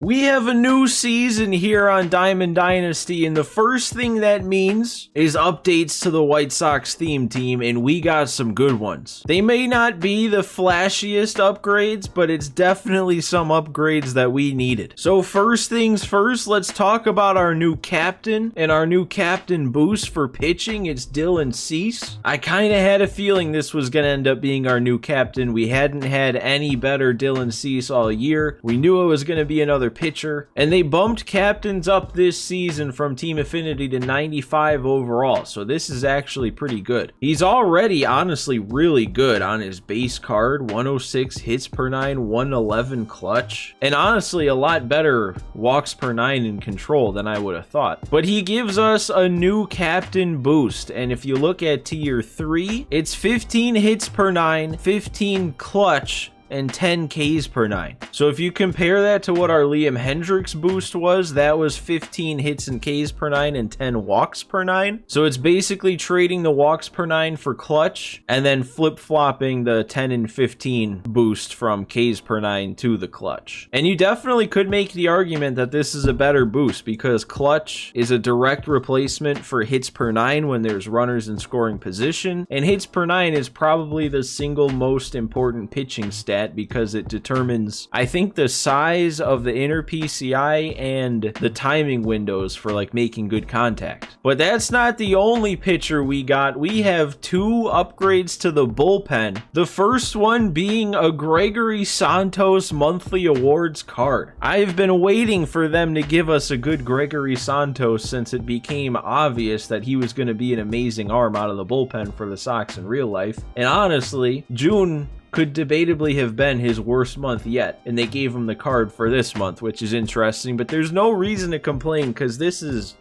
We have a new season here on Diamond Dynasty, and the first thing that means is updates to the White Sox theme team, and we got some good ones. They may not be the flashiest upgrades, but it's definitely some upgrades that we needed. So first things first, let's talk about our new captain and our new captain boost for pitching. It's Dylan Cease. I kind of had a feeling this was going to end up being our new captain. We hadn't had any better Dylan Cease all year. We knew it was going to be another pitcher, and they bumped captains up this season from team affinity to 95 overall, so this is actually pretty good. He's already honestly really good on his base card, 106 hits per 9, 111 clutch, and honestly a lot better walks per 9 in control than I would have thought. But he gives us a new captain boost, and if you look at tier 3, it's 15 hits per 9, 15 clutch, and 10 Ks per 9. So if you compare that to what our Liam Hendricks boost was, that was 15 hits and Ks per 9 and 10 walks per 9. So it's basically trading the walks per 9 for clutch and then flip-flopping the 10 and 15 boost from Ks per 9 to the clutch. And you definitely could make the argument that this is a better boost because clutch is a direct replacement for hits per 9 when there's runners in scoring position, and hits per 9 is probably the single most important pitching stat because it determines, I think, the size of the inner PCI and the timing windows for like making good contact. But that's not the only pitcher we got. We have 2 upgrades to the bullpen. The first one being a Gregory Santos monthly awards card. I've been waiting for them to give us a good Gregory Santos since it became obvious that he was going to be an amazing arm out of the bullpen for the Sox in real life. And honestly, June could debatably have been his worst month yet, and they gave him the card for this month, which is interesting, but there's no reason to complain because this is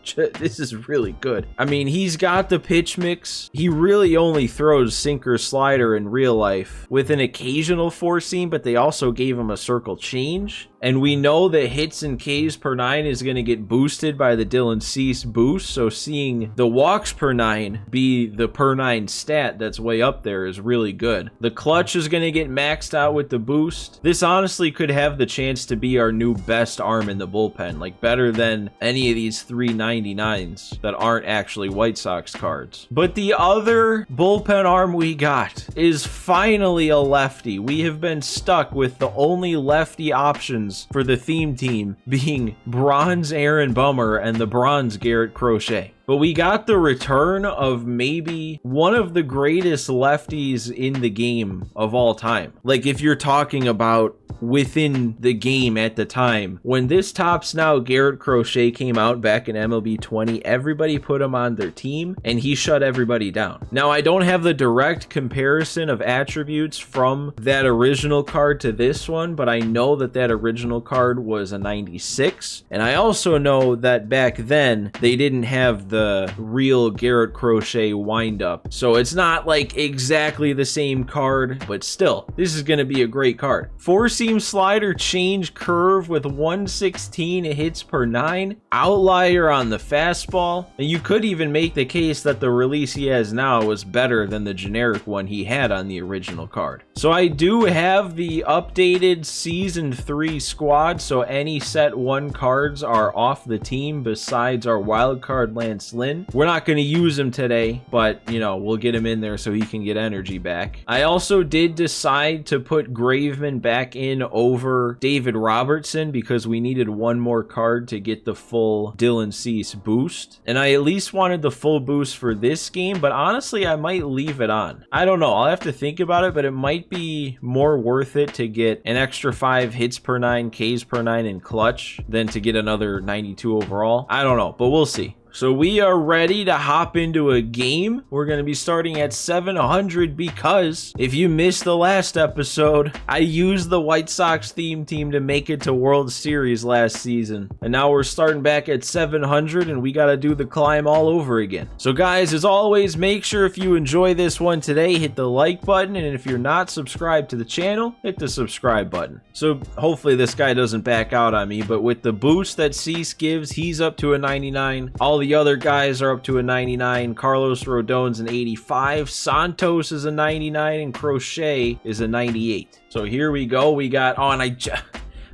really good. I mean, he's got the pitch mix. He really only throws sinker slider in real life with an occasional four seam, but they also gave him a circle change. And we know that hits and Ks per 9 is going to get boosted by the Dylan Cease boost, so seeing the walks per 9 be the per 9 stat that's way up there is really good. The clutch is going to get maxed out with the boost. This honestly could have the chance to be our new best arm in the bullpen, like better than any of these 399s that aren't actually White Sox cards. But the other bullpen arm we got is finally a lefty. We have been stuck with the only lefty options for the theme team being bronze Aaron Bummer and the bronze Garrett Crochet. But we got the return of maybe one of the greatest lefties in the game of all time. Like if you're talking about within the game at the time. When this Tops Now Garrett Crochet came out back in MLB 20, everybody put him on their team and he shut everybody down. Now I don't have the direct comparison of attributes from that original card to this one, but I know that that original card was a 96. And I also know that back then they didn't have the real Garrett Crochet windup. So it's not like exactly the same card, but still, this is going to be a great card. Four-seam slider change curve with 116 hits per 9. Outlier on the fastball. And you could even make the case that the release he has now was better than the generic one he had on the original card. So I do have the updated Season 3 squad, so any set 1 cards are off the team besides our wild card Lance Lynn. We're not going to use him today, but you know, we'll get him in there so he can get energy back. I also did decide to put Graveman back in over David Robertson because we needed one more card to get the full Dylan Cease boost. And I at least wanted the full boost for this game, but honestly, I might leave it on. I don't know. I'll have to think about it, but it might be more worth it to get an extra 5 hits per 9, Ks per 9 in clutch than to get another 92 overall. I don't know, but we'll see. So we are ready to hop into a game. We're going to be starting at 700 because if you missed the last episode, I used the White Sox theme team to make it to World Series last season. And now we're starting back at 700 and we got to do the climb all over again. So guys, as always, make sure if you enjoy this one today, hit the like button. And if you're not subscribed to the channel, hit the subscribe button. So hopefully this guy doesn't back out on me, but with the boost that Cease gives, he's up to a 99. All the other guys are up to a 99. Carlos Rodon's an 85. Santos is a 99 and Crochet is a 98. So here we go. We got, oh, and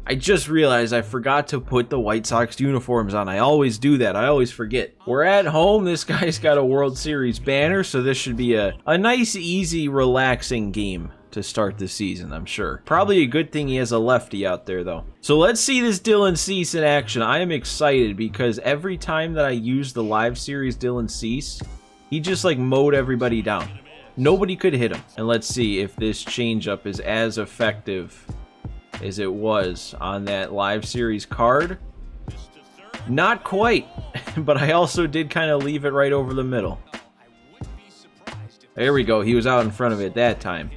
I just realized I forgot to put the White Sox uniforms on. I always do that. I always forget. We're at home. This guy's got a World Series banner, so this should be a nice, easy, relaxing game to start the season, I'm sure. Probably a good thing he has a lefty out there, though. So let's see this Dylan Cease in action. I am excited because every time that I use the live series Dylan Cease, he just like mowed everybody down. Nobody could hit him. And let's see if this changeup is as effective as it was on that live series card. Not quite, but I also did kind of leave it right over the middle. There we go. He was out in front of it that time.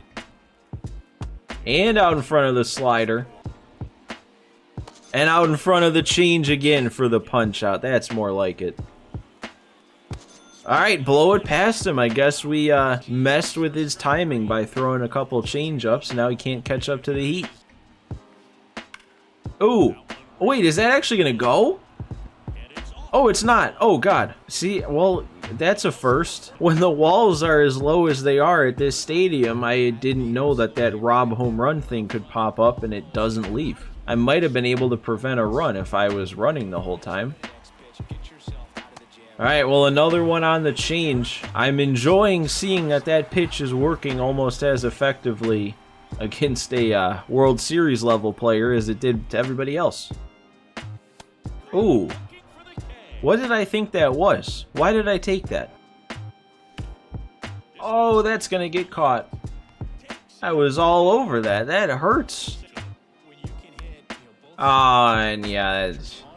And out in front of the slider. And out in front of the change again for the punch out. That's more like it. Alright, blow it past him. I guess we messed with his timing by throwing a couple change-ups. Now he can't catch up to the heat. Ooh. Wait, is that actually going to go? Oh, it's not. Oh, God. See, well, that's a first. When the walls are as low as they are at this stadium, I didn't know that that Rob home run thing could pop up and it doesn't leave. I might have been able to prevent a run if I was running the whole time. Alright, well, another one on the change. I'm enjoying seeing that that pitch is working almost as effectively against a World Series level player as it did to everybody else. Ooh. What did I think that was? Why did I take that? Oh, that's gonna get caught. I was all over that. That hurts. And yeah,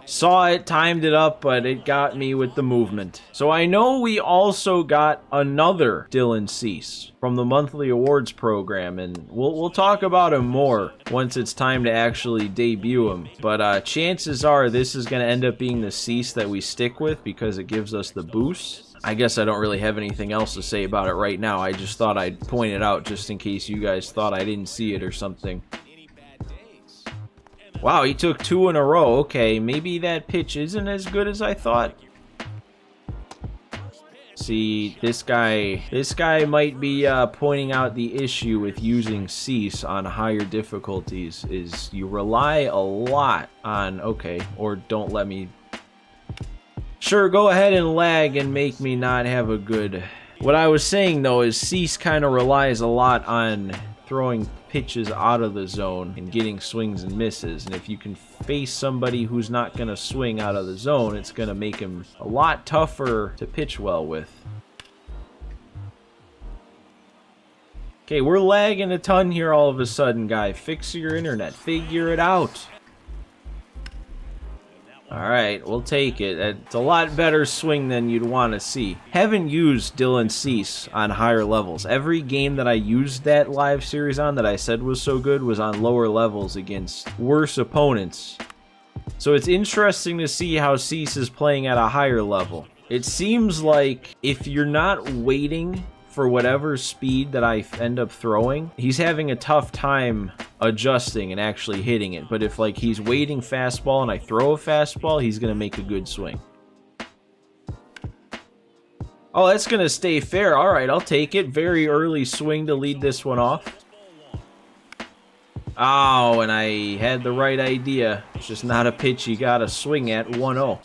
saw it, timed it up, but it got me with the movement. So I know we also got another Dylan Cease from the monthly awards program, and we'll talk about him more once it's time to actually debut him. But chances are this is going to end up being the Cease that we stick with because it gives us the boost. I guess I don't really have anything else to say about it right now. I just thought I'd point it out just in case you guys thought I didn't see it or something. Wow, he took 2 in a row. Okay, maybe that pitch isn't as good as I thought. See, this guy might be pointing out the issue with using Cease on higher difficulties is you rely a lot on, okay, or don't let me. Sure, go ahead and lag and make me not have a good. What I was saying though is Cease kind of relies a lot on throwing pitches out of the zone and getting swings and misses, and if you can face somebody who's not going to swing out of the zone, it's going to make him a lot tougher to pitch well with. Okay, we're lagging a ton here all of a sudden, guy. Fix your internet. Figure it out. Alright, we'll take it. It's a lot better swing than you'd want to see. Haven't used Dylan Cease on higher levels. Every game that I used that live series on that I said was so good was on lower levels against worse opponents. So it's interesting to see how Cease is playing at a higher level. It seems like if you're not waiting for whatever speed that I end up throwing, he's having a tough time adjusting and actually hitting it. But if like he's waiting fastball and I throw a fastball, he's gonna make a good swing. Oh, that's gonna stay fair. All right, I'll take it. Very early swing to lead this one off. Oh, and I had the right idea. It's just not a pitch you gotta swing at. 1-0.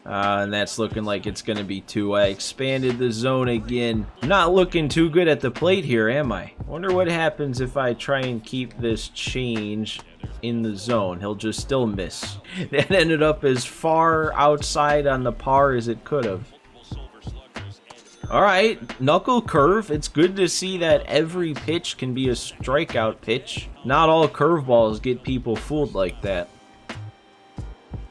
And that's looking like it's going to be 2. I expanded the zone again. I'm not looking too good at the plate here, am I? Wonder what happens if I try and keep this change in the zone. He'll just still miss. That ended up as far outside on the par as it could have. Alright, knuckle curve. It's good to see that every pitch can be a strikeout pitch. Not all curveballs get people fooled like that.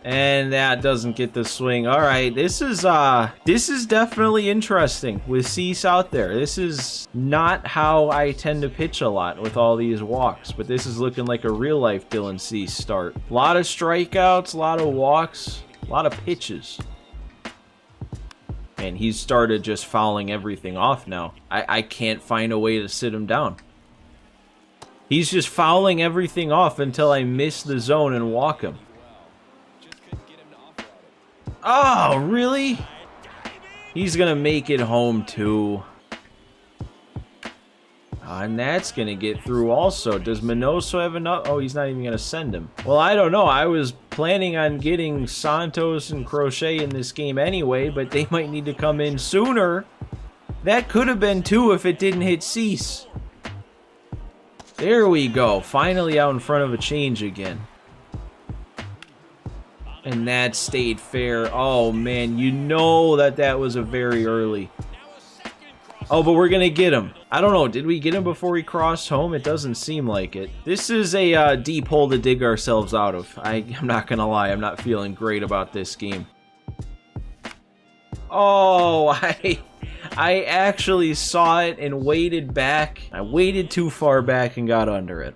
And that doesn't get the swing. All right, this is definitely interesting with Cease out there. This is not how I tend to pitch a lot with all these walks, but this is looking like a real life Dylan Cease start. A lot of strikeouts, a lot of walks, a lot of pitches. And he's started just fouling everything off now. I can't find a way to sit him down. He's just fouling everything off until I miss the zone and walk him. Oh, really? He's gonna make it home too. And that's going to get through also. Does Minoso have enough? Oh, he's not even going to send him. Well, I don't know. I was planning on getting Santos and Crochet in this game anyway, but they might need to come in sooner. That could have been two if it didn't hit Cease. There we go. Finally out in front of a change again. And that stayed fair. Oh, man. You know that was a very early. Oh, but we're going to get him. I don't know. Did we get him before he crossed home? It doesn't seem like it. This is a deep hole to dig ourselves out of. I'm not going to lie. I'm not feeling great about this game. Oh, I actually saw it and waited back. I waited too far back and got under it.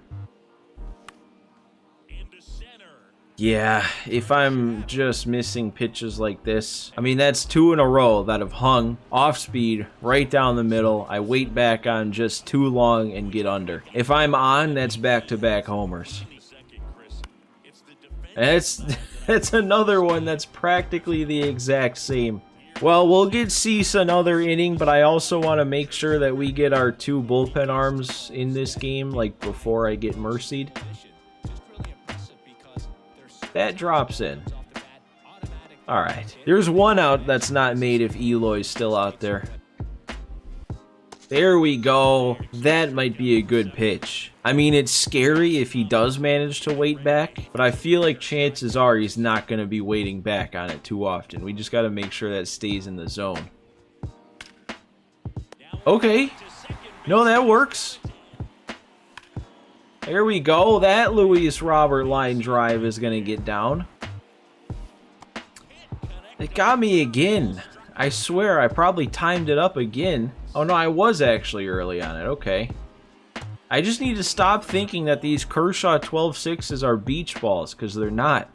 Yeah, if I'm just missing pitches like this, I mean, that's two in a row that have hung off speed right down the middle. I wait back on just too long and get under. If I'm on, that's back-to-back homers. That's another one that's practically the exact same. Well, we'll get Cease another inning, but I also want to make sure that we get our two bullpen arms in this game, like before I get mercied. That drops in. Alright. There's one out that's not made if Eloy's still out there. There we go. That might be a good pitch. I mean, it's scary if he does manage to wait back, but I feel like chances are he's not going to be waiting back on it too often. We just got to make sure that stays in the zone. Okay. No, that works. There we go. That Luis Robert line drive is going to get down. It got me again. I swear I probably timed it up again. Oh no, I was actually early on it. Okay. I just need to stop thinking that these Kershaw 12-6s are beach balls, because they're not.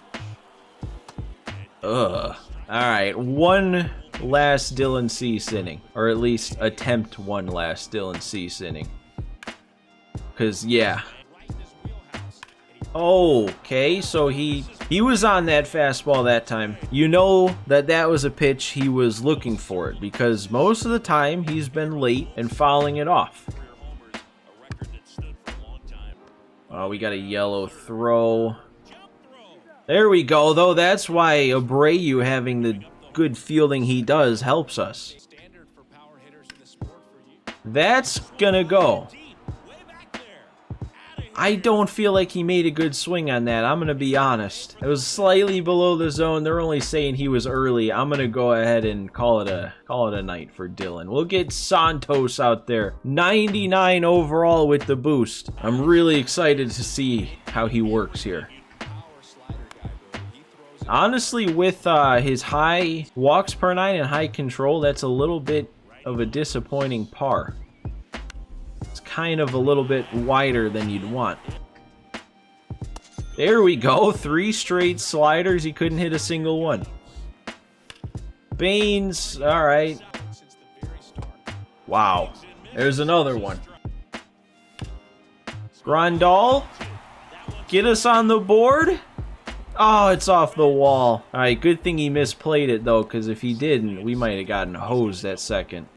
Ugh. Alright, one last Dylan Cease inning. Or at least attempt one last Dylan Cease inning. Because, yeah. Okay, so he was on that fastball that time. You know that was a pitch he was looking for it, because most of the time he's been late and fouling it off. Oh, we got a yellow throw. There we go, though. That's why Abreu having the good fielding he does helps us. That's gonna go. I don't feel like he made a good swing on that. I'm going to be honest. It was slightly below the zone. They're only saying he was early. I'm going to go ahead and call it a night for Dylan. We'll get Santos out there. 99 overall with the boost. I'm really excited to see how he works here. Honestly, with his high walks per nine and high control, that's a little bit of a disappointing par. Kind of a little bit wider than you'd want. There we go. 3 straight sliders. He couldn't hit a single one. Baines. All right. Wow. There's another one. Grandal. Get us on the board. Oh, it's off the wall. All right. Good thing he misplayed it, though, because if he didn't, we might have gotten hosed that second.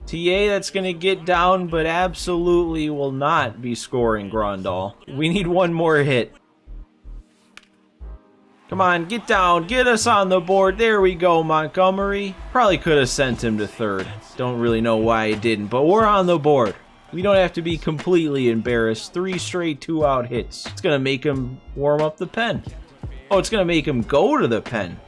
TA, that's going to get down, but absolutely will not be scoring Grandal. We need one more hit. Come on, get down. Get us on the board. There we go, Montgomery. Probably could have sent him to third. Don't really know why I didn't, but we're on the board. We don't have to be completely embarrassed. 3 straight 2-out hits. It's going to make him warm up the pen. Oh, it's going to make him go to the pen.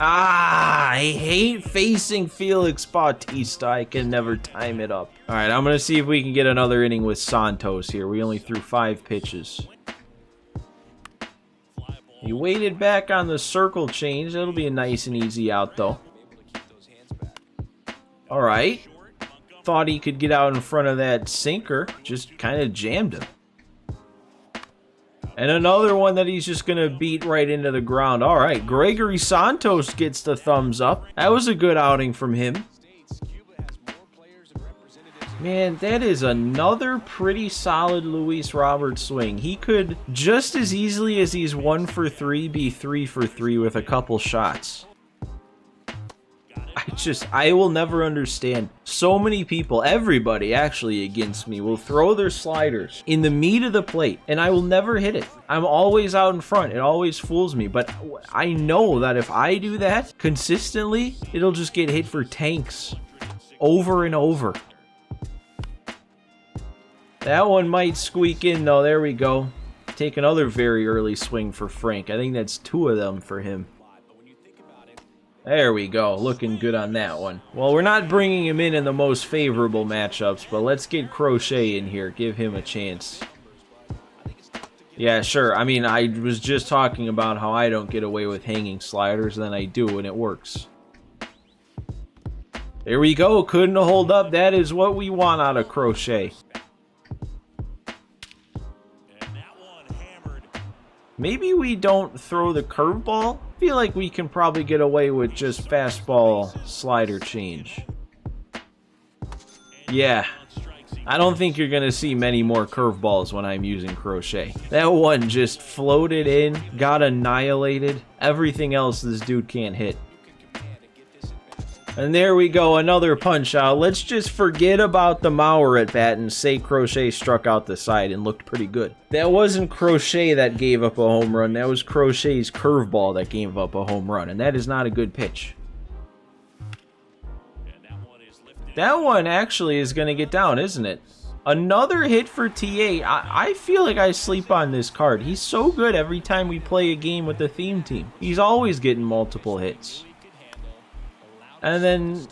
Ah, I hate facing Felix Bautista. I can never time it up. All right, I'm going to see if we can get another inning with Santos here. We only threw 5 pitches. He waited back on the circle change. That'll be a nice and easy out, though. All right. Thought he could get out in front of that sinker. Just kind of jammed him. And another one that he's just going to beat right into the ground. All right, Gregory Santos gets the thumbs up. That was a good outing from him. Man, that is another pretty solid Luis Robert swing. He could just as easily as he's 1 for 3 be 3 for 3 with a couple shots. I will never understand. So many people, everybody actually against me, will throw their sliders in the meat of the plate, and I will never hit it. I'm always out in front. It always fools me, but I know that if I do that consistently, it'll just get hit for tanks over and over. That one might squeak in, though. There we go. Take another very early swing for Frank. I think that's 2 of them for him. There we go, looking good on that one. Well, we're not bringing him in the most favorable matchups, but let's get Crochet in here, give him a chance. Yeah, sure, I mean, I was just talking about how I don't get away with hanging sliders, then I do, and it works. There we go, couldn't hold up. That is what we want out of Crochet. Maybe we don't throw the curveball. I feel like we can probably get away with just fastball slider change. Yeah. I don't think you're going to see many more curveballs when I'm using Crochet. That one just floated in, got annihilated. Everything else this dude can't hit. And there we go, another punch out. Let's just forget about the Mauer at bat and say Crochet struck out the side and looked pretty good. That wasn't Crochet that gave up a home run. That was Crochet's curveball that gave up a home run, and that is not a good pitch. That one actually is going to get down, isn't it? Another hit for TA. I feel like I sleep on this card. He's so good every time we play a game with the theme team. He's always getting multiple hits. And then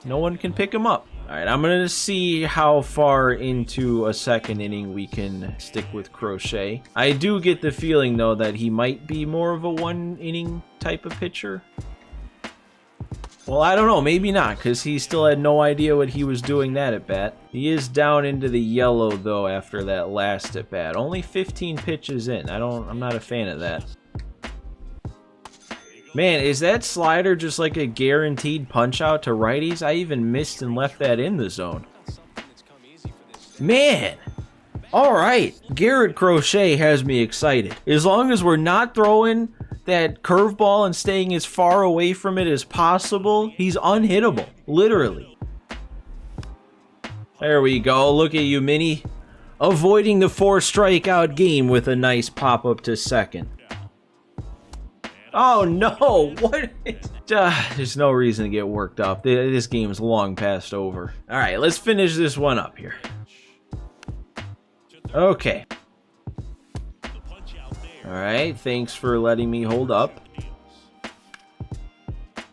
no one can pick him up. All right, I'm going to see how far into a second inning we can stick with Crochet. I do get the feeling, though, that he might be more of a one-inning type of pitcher. Well, I don't know. Maybe not, because he still had no idea what he was doing that at-bat. He is down into the yellow, though, after that last at-bat. Only 15 pitches in. I'm not a fan of that. Man, is that slider just like a guaranteed punch-out to righties? I even missed and left that in the zone. Man! Alright, Garrett Crochet has me excited. As long as we're not throwing that curveball and staying as far away from it as possible, he's unhittable. Literally. There we go. Look at you, Minnie. Avoiding the 4-strikeout game with a nice pop-up to second. Oh no! What? There's no reason to get worked up. This game is long past over. Alright, let's finish this one up here. Okay. Alright, thanks for letting me hold up.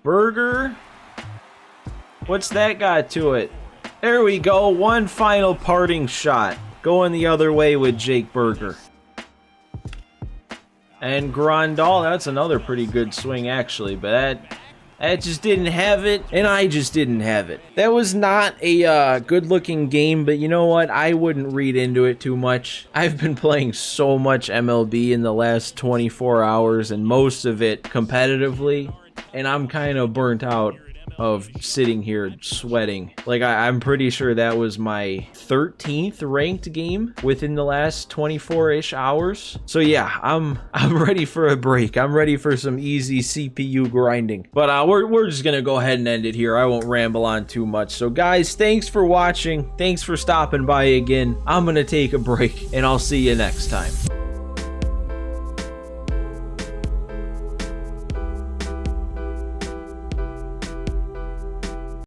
Burger. What's that got to it? There we go. One final parting shot. Going the other way with Jake Burger. And Grandal, that's another pretty good swing, actually, but that just didn't have it, and I just didn't have it. That was not a good-looking game, but you know what? I wouldn't read into it too much. I've been playing so much MLB in the last 24 hours, and most of it competitively, and I'm kind of burnt out of sitting here sweating. Like, I'm pretty sure that was my 13th ranked game within the last 24-ish hours. So yeah, I'm ready for a break. I'm ready for some easy CPU grinding. But we're just gonna go ahead and end it here. I won't ramble on too much. So guys, thanks for watching. Thanks for stopping by again. I'm gonna take a break, and I'll see you next time.